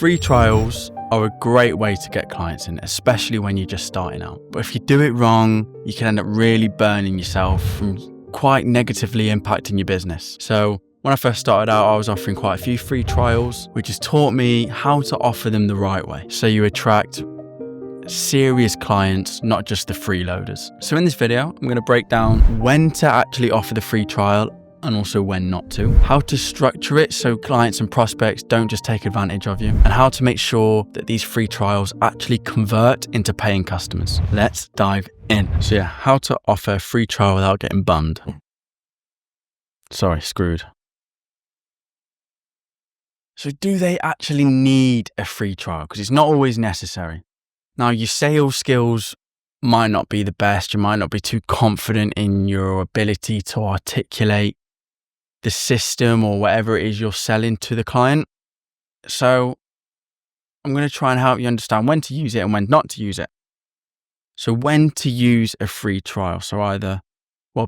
Free trials are a great way to get clients in, especially when you're just starting out. But if you do it wrong, you can end up really burning yourself from quite negatively impacting your business. So when I first started out, I was offering quite a few free trials, which has taught me how to offer them the right way, so you attract serious clients, not just the freeloaders. So in this video, I'm going to break down when to actually offer the free trial and also when not to, how to structure it so clients and prospects don't just take advantage of you, and how to make sure that these free trials actually convert into paying customers. Let's dive in. So yeah, how to offer a free trial without getting bummed. Screwed. So do they actually need a free trial? Because it's not always necessary. Now, your sales skills might not be the best. You might not be too confident in your ability to articulate the system or whatever it is you're selling to the client. So I'm going to try and help you understand when to use it and when not to use it. So when to use a free trial. So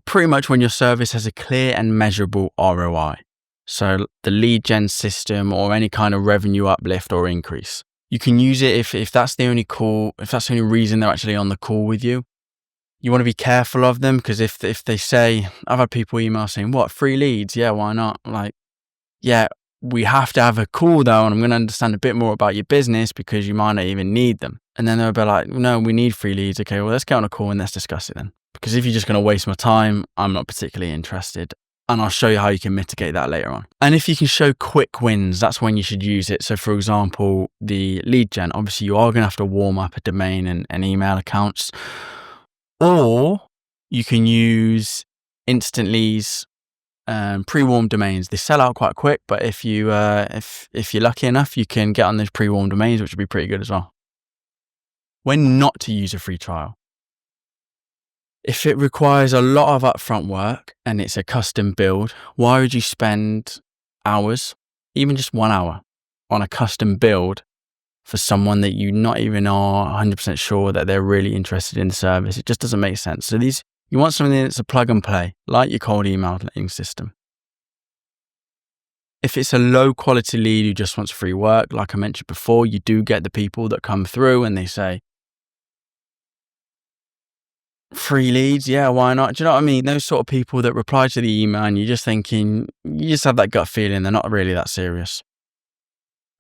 pretty much when your service has a clear and measurable ROI. So the lead gen system or any kind of revenue uplift or increase. You can use it if that's the only reason they're actually on the call with you. You want to be careful of them, because if they say, I've had people email saying, what, free leads? Yeah, why not? Yeah, we have to have a call though, and I'm going to understand a bit more about your business because you might not even need them. And then they'll be like, no, we need free leads. Okay, well, let's get on a call and let's discuss it then. Because if you're just going to waste my time, I'm not particularly interested. And I'll show you how you can mitigate that later on. And if you can show quick wins, that's when you should use it. So for example, the lead gen, obviously you are going to have to warm up a domain and email accounts. Or you can use instant leads, pre-warmed domains. They sell out quite quick, but if you're lucky enough, you can get on those pre-warmed domains, which would be pretty good as well. When not to use a free trial. If it requires a lot of upfront work and it's a custom build, why would you spend hours, even just 1 hour, on a custom build for someone that you not even are 100% sure that they're really interested in the service? It just doesn't make sense. So you want something that's a plug and play, like your cold emailing system. If it's a low quality lead who just wants free work, like I mentioned before, you do get the people that come through and they say, free leads, yeah, why not? Do you know what I mean? Those sort of people that reply to the email and you're just thinking, you just have that gut feeling they're not really that serious.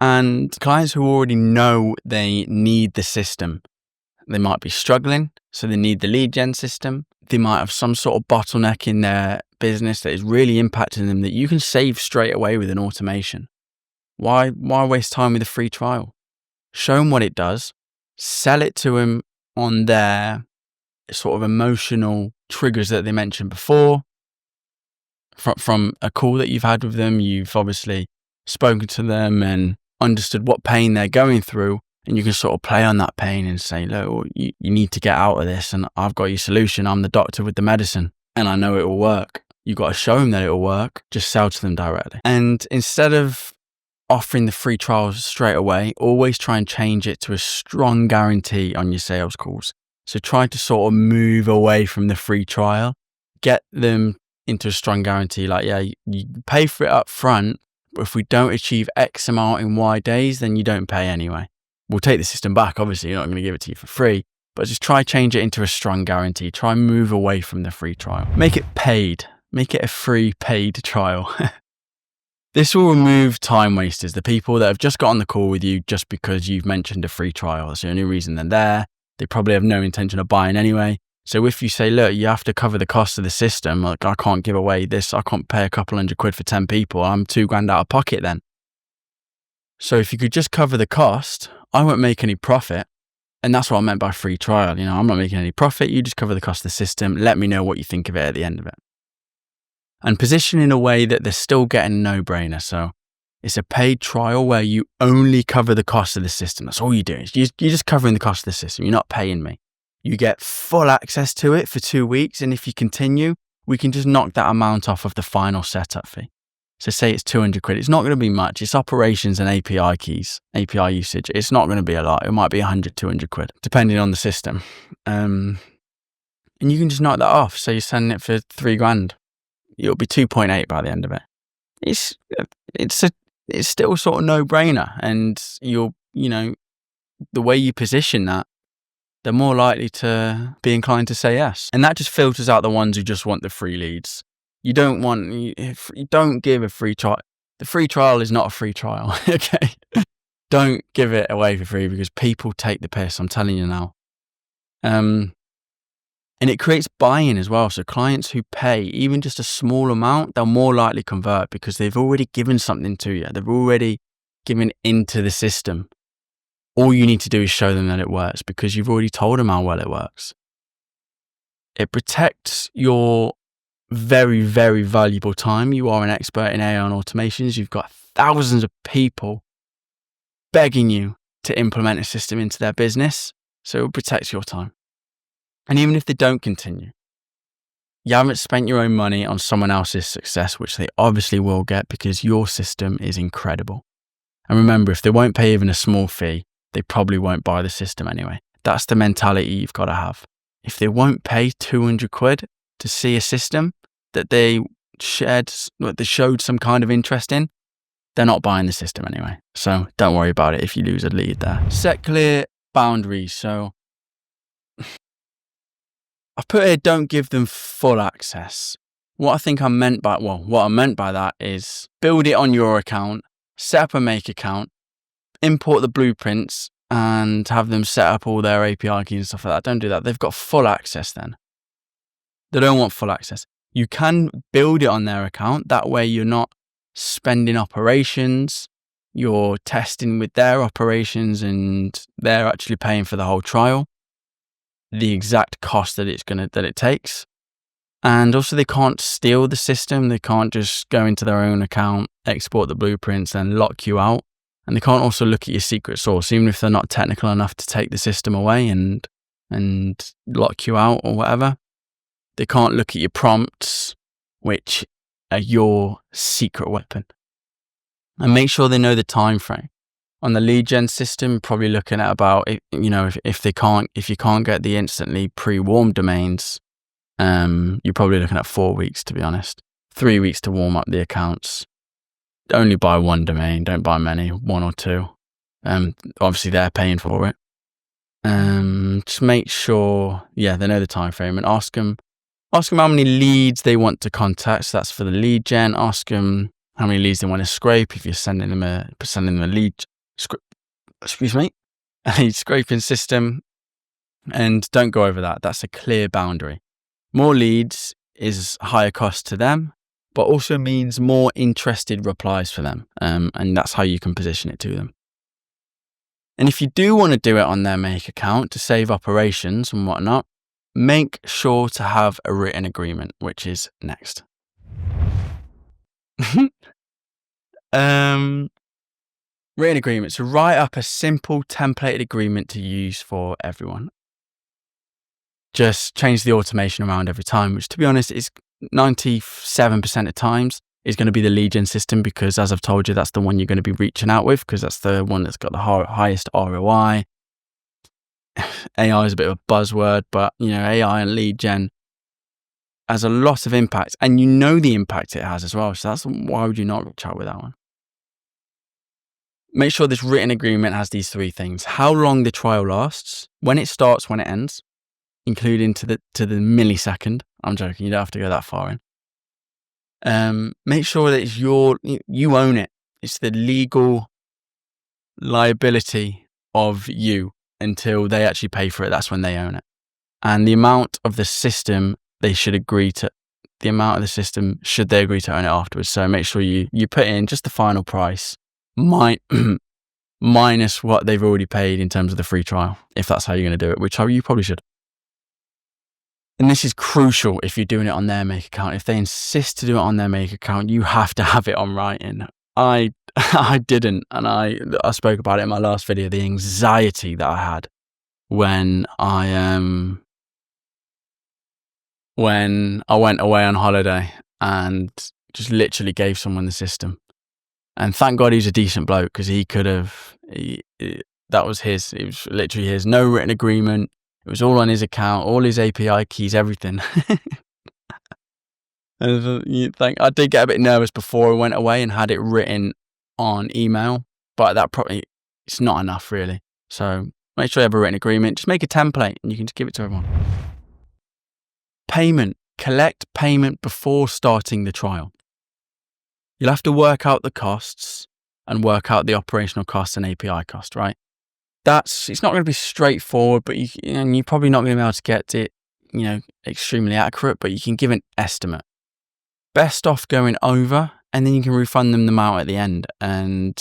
And clients who already know they need the system, they might be struggling, so they need the lead gen system. They might have some sort of bottleneck in their business that is really impacting them that you can save straight away with an automation. Why waste time with a free trial? Show them what it does, sell it to them on their sort of emotional triggers that they mentioned before. From a call that you've had with them, you've obviously spoken to them and understood what pain they're going through, and you can sort of play on that pain and say, look, you need to get out of this, and I've got your solution. I'm the doctor with the medicine and I know it will work. You've got to show them that it will work. Just sell to them directly. And instead of offering the free trials straight away, always try and change it to a strong guarantee on your sales calls. So try to sort of move away from the free trial, get them into a strong guarantee. Like, yeah, you pay for it up front, but if we don't achieve X amount in Y days, then you don't pay anyway. We'll take the system back. Obviously, you're not going to give it to you for free, but just try change it into a strong guarantee. Try move away from the free trial. Make it paid. Make it a free paid trial. This will remove time wasters, the people that have just got on the call with you just because you've mentioned a free trial. That's the only reason they're there. They probably have no intention of buying anyway. So if you say, look, you have to cover the cost of the system, like I can't give away this, I can't pay a couple $100 for 10 people, I'm $2,000 out of pocket then. So if you could just cover the cost, I won't make any profit. And that's what I meant by free trial. I'm not making any profit. You just cover the cost of the system. Let me know what you think of it at the end of it. And position in a way that they're still getting a no-brainer. So it's a paid trial where you only cover the cost of the system. That's all you're doing. You're just covering the cost of the system. You're not paying me. You get full access to it for 2 weeks. And if you continue, we can just knock that amount off of the final setup fee. So say it's £200. It's not going to be much. It's operations and API keys, API usage. It's not going to be a lot. It might be 100, £200, depending on the system. And you can just knock that off. So you're selling it for $3,000. It'll be 2.8 by the end of it. It's it's still sort of no-brainer. And the way you position that, they're more likely to be inclined to say yes. And that just filters out the ones who just want the free leads. You don't give a free trial. The free trial is not a free trial, okay? Don't give it away for free because people take the piss, I'm telling you now. And it creates buy-in as well. So clients who pay even just a small amount, they'll more likely convert because they've already given something to you. They've already given into the system. All you need to do is show them that it works because you've already told them how well it works. It protects your very, very valuable time. You are an expert in AI and automations. You've got thousands of people begging you to implement a system into their business. So it protects your time. And even if they don't continue, you haven't spent your own money on someone else's success, which they obviously will get because your system is incredible. And remember, if they won't pay even a small fee, they probably won't buy the system anyway. That's the mentality you've got to have. If they won't pay 200 quid to see a system that they showed some kind of interest in, they're not buying the system anyway. So don't worry about it if you lose a lead there. Set clear boundaries. So I've put here, don't give them full access. What I meant by that is build it on your account, set up a make account, import the blueprints and have them set up all their API keys and stuff like that. Don't do that. They've got full access then. They don't want full access. You can build it on their account. That way you're not spending operations. You're testing with their operations and they're actually paying for the whole trial, the exact cost that it takes. And also they can't steal the system. They can't just go into their own account, export the blueprints and lock you out. And they can't also look at your secret source, even if they're not technical enough to take the system away and lock you out or whatever. They can't look at your prompts, which are your secret weapon. And make sure they know the time frame. On the lead gen system, probably looking at about, if you can't get the instantly pre-warmed domains, you're probably looking at 4 weeks, to be honest. 3 weeks to warm up the accounts. Only buy one domain, don't buy many, 1 or 2. Obviously they're paying for it. Just make sure, they know the time frame and ask them how many leads they want to contact. So that's for the lead gen. Ask them how many leads they want to scrape if you're sending them a lead a scraping system. And don't go over that. That's a clear boundary. More leads is higher cost to them, but also means more interested replies for them. And that's how you can position it to them. And if you do want to do it on their make account to save operations and whatnot, make sure to have a written agreement, which is next. Written agreement. So write up a simple templated agreement to use for everyone. Just change the automation around every time, which to be honest is 97% of times is going to be the lead gen system because as I've told you, that's the one you're going to be reaching out with because that's the one that's got the highest ROI. AI is a bit of a buzzword, but AI and lead gen has a lot of impact and the impact it has as well. So why would you not reach out with that one? Make sure this written agreement has these 3 things. How long the trial lasts, when it starts, when it ends, including to the millisecond. I'm joking, you don't have to go that far in. Make sure that it's you own it. It's the legal liability of you until they actually pay for it. That's when they own it. And the amount of the system should they agree to own it afterwards. So make sure you put in just the final price minus what they've already paid in terms of the free trial, if that's how you're going to do it, which you probably should. And this is crucial if you're doing it on their make account. If they insist to do it on their make account, you have to have it on writing. I didn't, and I spoke about it in my last video, the anxiety that I had when I went away on holiday and just literally gave someone the system. And thank God he's a decent bloke because he could have, that was his, it was literally his, no written agreement. It was all on his account, all his API keys, everything. And I did get a bit nervous before I went away and had it written on email, but that probably it's not enough really. So make sure you have a written agreement. Just make a template and you can just give it to everyone. Payment. Collect payment before starting the trial. You'll have to work out the costs and work out the operational costs and API cost, right? It's not going to be straightforward, but you're probably not going to be able to get it, extremely accurate, but you can give an estimate. Best off going over, and then you can refund them the amount at the end. And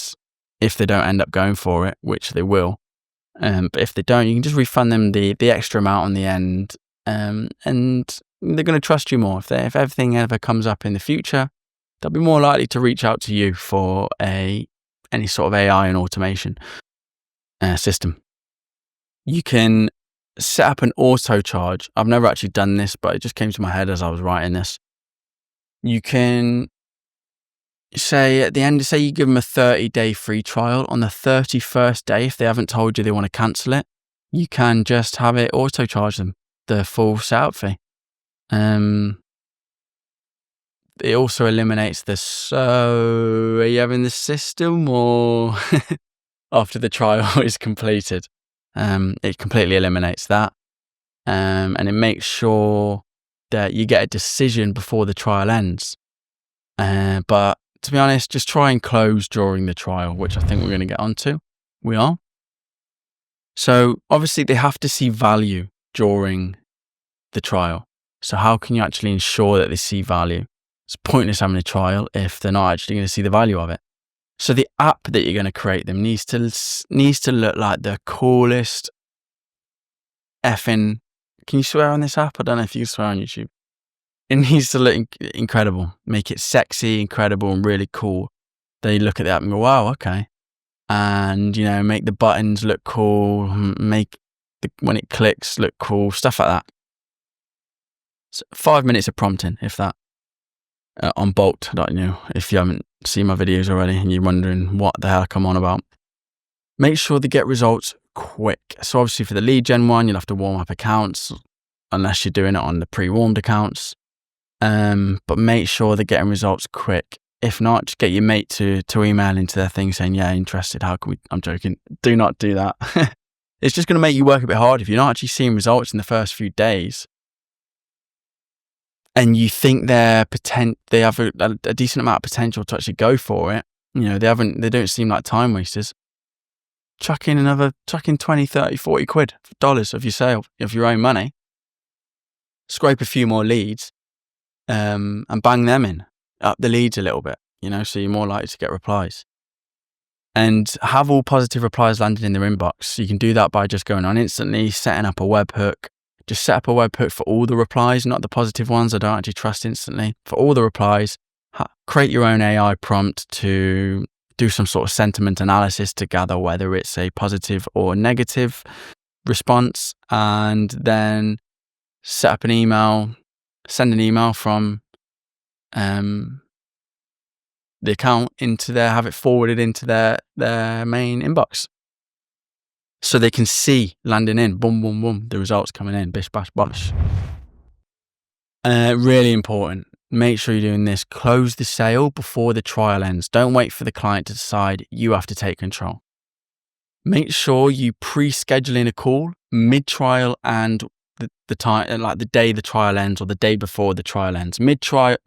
if they don't end up going for it, which they will, but if they don't, you can just refund them the extra amount on the end, and they're going to trust you more. If everything ever comes up in the future, they'll be more likely to reach out to you for any sort of AI and automation system. You can set up an auto charge. I've never actually done this, but it just came to my head as I was writing this. You can say at the end, say you give them a 30-day free trial. On the 31st day, if they haven't told you they want to cancel it, you can just have it auto charge them the full setup fee. It also eliminates are you having the system or after the trial is completed? It completely eliminates that. And it makes sure that you get a decision before the trial ends. But to be honest, just try and close during the trial, which I think we're going to get onto. We are. So obviously they have to see value during the trial. So how can you actually ensure that they see value? It's pointless having a trial if they're not actually going to see the value of it. So the app that you're going to create them needs to look like the coolest effing. Can you swear on this app? I don't know if you can swear on YouTube. It needs to look incredible. Make it sexy, incredible, and really cool. They look at the app and go, "Wow, okay." And make the buttons look cool. Make when it clicks look cool. Stuff like that. So 5 minutes of prompting, if that. On Bolt, if you haven't seen my videos already and you're wondering what the heck I'm on about. Make sure they get results quick. So obviously for the lead gen one, you'll have to warm up accounts unless you're doing it on the pre-warmed accounts. But make sure they're getting results quick. If not, just get your mate to email into their thing saying, "Yeah, interested. How can we?" I'm joking. Do not do that. It's just going to make you work a bit hard if you're not actually seeing results in the first few days. And you think they have a decent amount of potential to actually go for it. They don't seem like time wasters. Chuck in 20, 30, 40 quid, dollars of your sale, of your own money. Scrape a few more leads, and bang them in. Up the leads a little bit, so you're more likely to get replies. And have all positive replies landed in their inbox. So you can do that by just going on instantly, setting up a webhook. Just set up a webhook for all the replies, not the positive ones. I don't actually trust instantly. For all the replies, create your own AI prompt to do some sort of sentiment analysis to gather whether it's a positive or negative response, and then set up an email, send an email from the account have it forwarded into their main inbox. So they can see landing in, boom, boom, boom, the results coming in, bish, bash, bosh. Really important. Make sure you're doing this. Close the sale before the trial ends. Don't wait for the client to decide. You have to take control. Make sure you pre-schedule in a call mid-trial and the time, like the day the trial ends or the day before the trial ends. Mid-trial,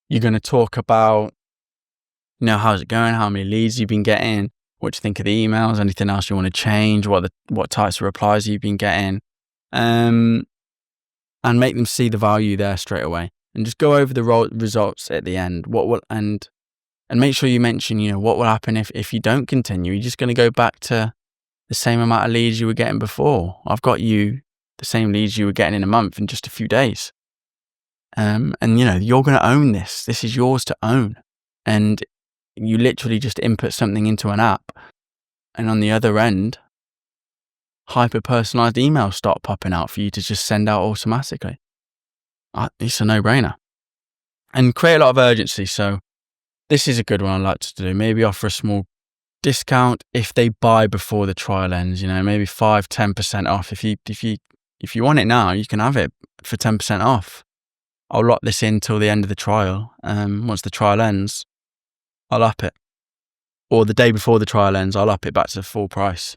you're going to talk about, how's it going? How many leads you've been getting? What do you think of the emails? Anything else you want to change? What types of replies you've been getting? And make them see the value there straight away. And just go over the results at the end. And make sure you mention, what will happen if you don't continue. You're just going to go back to the same amount of leads you were getting before. I've got you the same leads you were getting in a month in just a few days. And you're going to own this. This is yours to own. And you literally just input something into an app, and on the other end, hyper-personalized emails start popping out for you to just send out automatically. It's a no-brainer. And create a lot of urgency. So this is a good one I like to do. Maybe offer a small discount if they buy before the trial ends. Maybe 5-10% off. If you want it now, you can have it for 10% off. I'll lock this in till the end of the trial. Once the trial ends, I'll up it. Or the day before the trial ends, I'll up it back to the full price.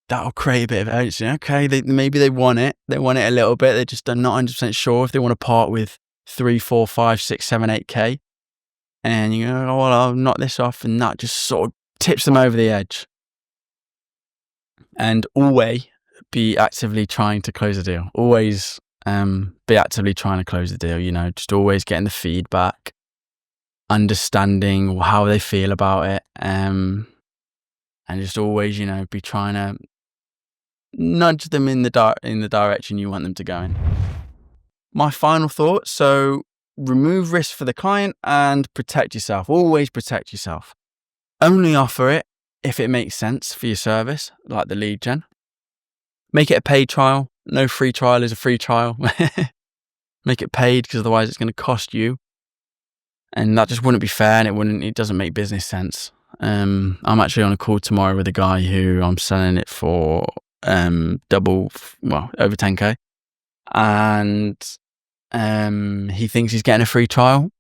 That'll create a bit of urgency. Okay, maybe they want it. They want it a little bit. They're just not 100% sure if they want to part with 3, 4, 5, 6, 7, 8K. And you go, oh, well, I'll knock this off. And that just sort of tips them over the edge. And always be actively trying to close the deal. Always be actively trying to close the deal. Just always getting the feedback, understanding how they feel about it. And just always, be trying to nudge them in the direction you want them to go in. My final thought, so remove risk for the client and protect yourself. Always protect yourself. Only offer it if it makes sense for your service, like the lead gen. Make it a paid trial. No free trial is a free trial. Make it paid, because otherwise it's going to cost you. And that just wouldn't be fair, and it doesn't make business sense. I'm actually on a call tomorrow with a guy who I'm selling it for over 10K, and he thinks he's getting a free trial.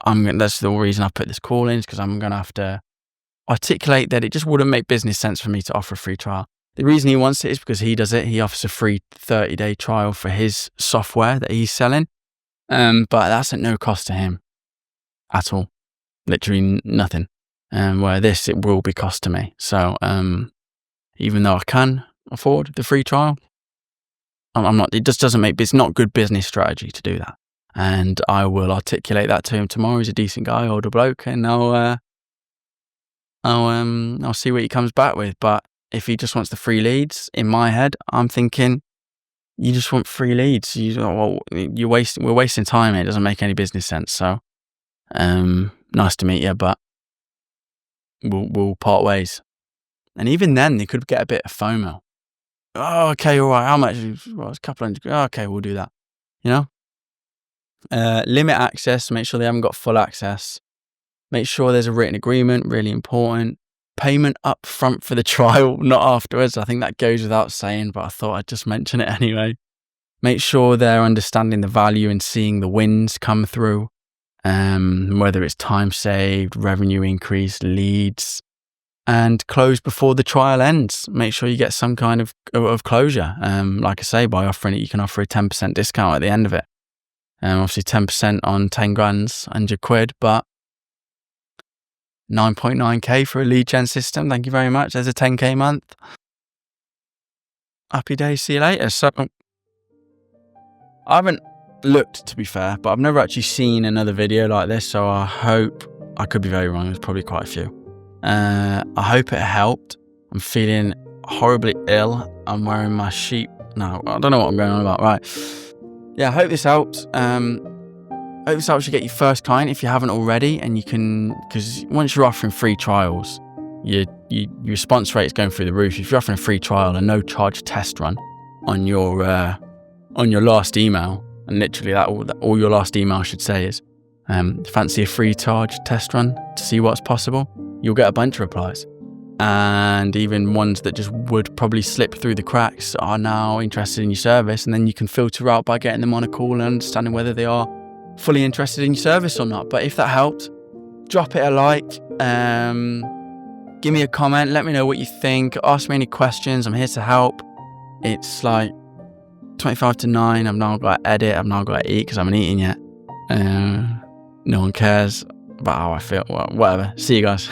That's the reason I put this call in, is because I'm going to have to articulate that it just wouldn't make business sense for me to offer a free trial. The reason he wants it is because he does it. He offers a free 30-day trial for his software that he's selling, but that's at no cost to him at all. Literally nothing. Where this, it will be cost to me. So even though I can afford the free trial, I'm not. It just doesn't make. It's not good business strategy to do that. And I will articulate that to him tomorrow. He's a decent guy, older bloke, and I'll see what he comes back with. But if he just wants the free leads, in my head, I'm thinking, you just want free leads. We're wasting time. It doesn't make any business sense. So, nice to meet you, but we'll part ways. And even then, they could get a bit of FOMO. Oh, okay, all right. How much? Well, it's a couple hundred. Okay, we'll do that. Limit access. Make sure they haven't got full access. Make sure there's a written agreement. Really important. Payment up front for the trial, not afterwards. I think that goes without saying, but I thought I'd just mention it anyway. Make sure they're understanding the value and seeing the wins come through. Whether it's time saved, revenue increase, leads, and close before the trial ends. Make sure you get some kind of closure. Like I say, by offering it, you can offer a 10% discount at the end of it. Obviously 10% on 10 grand's £100, but 9.9K for a lead gen system. Thank you very much. There's a 10K month. Happy days. See you later. So I haven't looked, to be fair, but I've never actually seen another video like this. So I hope, I could be very wrong. There's probably quite a few. I hope it helped. I'm feeling horribly ill. I'm wearing my sheep. No, I don't know what I'm going on about. Right. Yeah, I hope this helps. Hope this helps you get your first client if you haven't already, and you can, because once you're offering free trials, your response rate is going through the roof. If you're offering a free trial, a no charge test run on your last email, and literally all your last email should say is, fancy a free charge test run to see what's possible, you'll get a bunch of replies. And even ones that just would probably slip through the cracks are now interested in your service, and then you can filter out by getting them on a call and understanding whether they are fully interested in your service or not. But if that helped, drop it a like, give me a comment, let me know what you think, ask me any questions. I'm here to help. It's like 25 to 9. I've now got to edit, I've now got to eat because I haven't eaten yet. No one cares about how I feel. Well, whatever. See you guys.